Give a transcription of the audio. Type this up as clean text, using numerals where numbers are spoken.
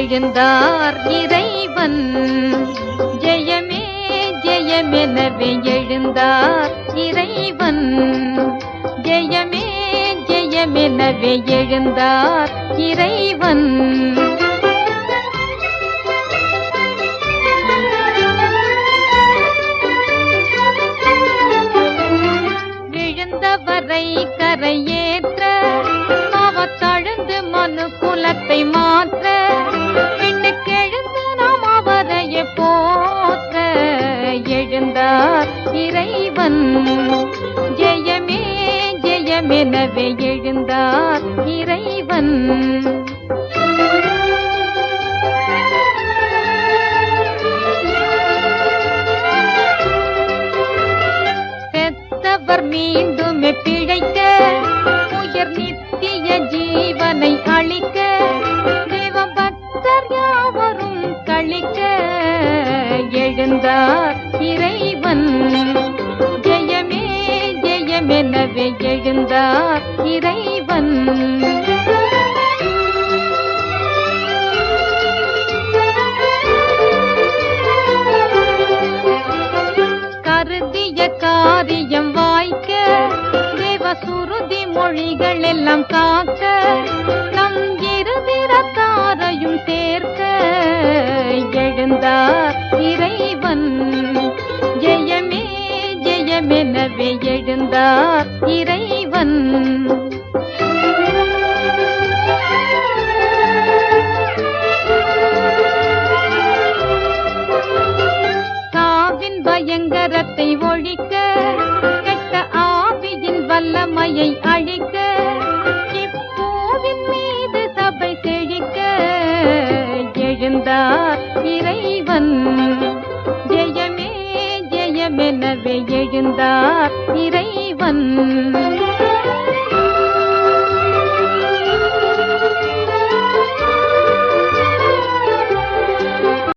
எழுந்தார் இறைவன். ஜெயமே ஜெயமெனவே எழுந்தார் இறைவன். ஜெயமே ஜெயமெனவே எழுந்தார் இறைவன். விழுந்தவரை கரையேற்ற அவத்தழுந்து மனு குலத்தை மாற்ற விண்ணுக்கெழுந்து நாம் அவரையே போற்ற எழுந்தார் இறைவன். ஜெயமே ஜெயமெனவே எழுந்தார் இறைவன். செத்தவர் மீண்டுமே பிழைக்க உயர் நித்திய ஜீவனை அளிக்க தேவபக்தர் யாவரும் களிக்க எழுந்தார் இறைவன். ஜெயமே ஜெயமெனவே எழுந்தார் இறைவன். கருதிய காரியம் வாய்க்க தேவசுருதி மொழிகள் எல்லாம் காக்க நம் இருதிரத்தாரையும் சேர்க்க எழுந்தார் இறைவன். ஜெயமே ஜெயமெனவே எழுந்தார் இறைவன். சாவின் பயங்கரத்தை ஒழிக்க கெட்ட ஆவியின் வல்லமையை அழிக்க இப்பூவின் மீது சபை செழிக்க எழுந்தார் இறைவன். ஜெயமே ஜெயமெனவே எழுந்தார் இறைவன்.